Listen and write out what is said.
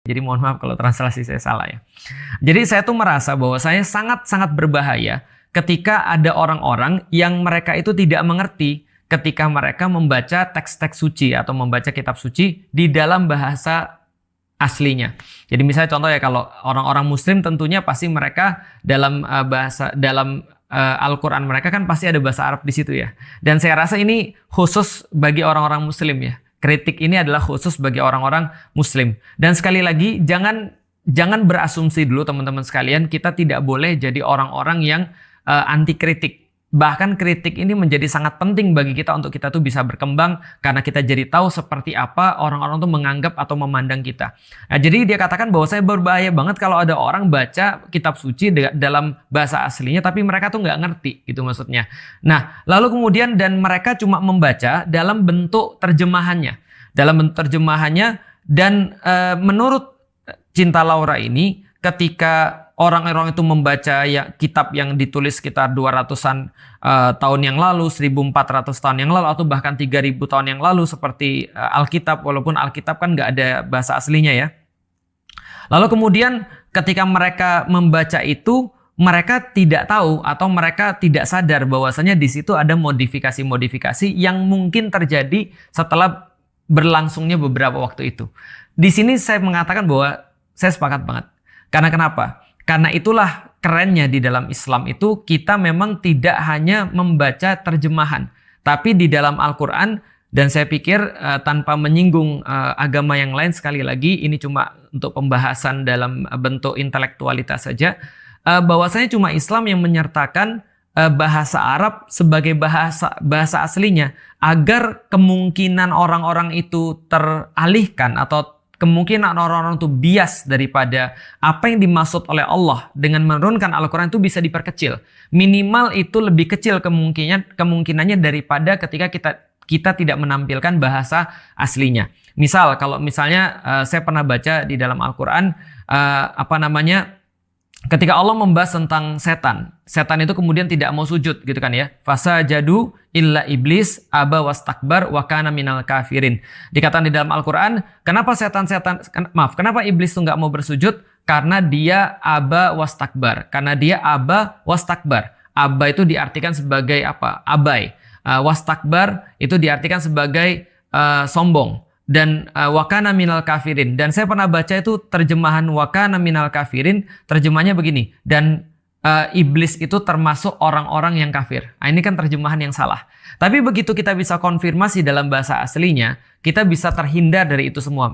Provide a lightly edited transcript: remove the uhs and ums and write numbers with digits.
Jadi mohon maaf kalau translasi saya salah ya. Jadi saya tuh merasa bahwa saya sangat-sangat berbahaya ketika ada orang-orang yang mereka itu tidak mengerti ketika mereka membaca teks-teks suci atau membaca kitab suci di dalam bahasa aslinya. Jadi misalnya contoh ya, kalau orang-orang muslim tentunya pasti mereka dalam Al-Quran mereka kan pasti ada bahasa Arab di situ ya. Dan saya rasa ini khusus bagi orang-orang muslim ya. Kritik ini adalah khusus bagi orang-orang muslim. Dan sekali lagi, jangan berasumsi dulu teman-teman sekalian, kita tidak boleh jadi orang-orang yang anti kritik. Bahkan kritik ini menjadi sangat penting bagi kita untuk kita tuh bisa berkembang, karena kita jadi tahu seperti apa orang-orang tuh menganggap atau memandang kita. Nah, jadi dia katakan bahwa saya berbahaya banget kalau ada orang baca kitab suci dalam bahasa aslinya tapi mereka tuh nggak ngerti gitu maksudnya. Nah, lalu kemudian dan mereka cuma membaca dalam bentuk terjemahannya. Dan menurut Cinta Laura ini, ketika orang-orang itu membaca kitab yang ditulis sekitar 200-an tahun yang lalu, 1400 tahun yang lalu, atau bahkan 3000 tahun yang lalu seperti Alkitab, walaupun Alkitab kan nggak ada bahasa aslinya ya. Lalu kemudian ketika mereka membaca itu, mereka tidak tahu atau mereka tidak sadar bahwasanya di situ ada modifikasi-modifikasi yang mungkin terjadi setelah berlangsungnya beberapa waktu itu. Di sini saya mengatakan bahwa saya sepakat banget. Karena kenapa? Karena itulah kerennya di dalam Islam itu, kita memang tidak hanya membaca terjemahan, tapi di dalam Al-Quran, dan saya pikir tanpa menyinggung agama yang lain, sekali lagi ini cuma untuk pembahasan dalam bentuk intelektualitas saja, bahwasanya cuma Islam yang menyertakan bahasa Arab sebagai bahasa aslinya, agar kemungkinan orang-orang itu teralihkan atau kemungkinan orang-orang itu bias daripada apa yang dimaksud oleh Allah dengan menurunkan Al-Quran itu bisa diperkecil. Minimal itu lebih kecil kemungkinannya daripada ketika kita tidak menampilkan bahasa aslinya. Misal, kalau misalnya saya pernah baca di dalam Al-Quran, ketika Allah membahas tentang setan itu kemudian tidak mau sujud gitu kan ya. Fasajadu illa iblis aba wastakbar wa kana minal kafirin. Dikatakan di dalam Al-Quran, kenapa kenapa iblis itu nggak mau bersujud? Karena dia aba wastakbar. Karena dia aba wastakbar. Aba itu diartikan sebagai apa? Abai. Wastakbar itu diartikan sebagai sombong. Dan wakana minal kafirin. Dan saya pernah baca itu terjemahan wakana minal kafirin, terjemahnya begini. Dan iblis itu termasuk orang-orang yang kafir. Nah, ini kan terjemahan yang salah. Tapi begitu kita bisa konfirmasi dalam bahasa aslinya, kita bisa terhindar dari itu semua.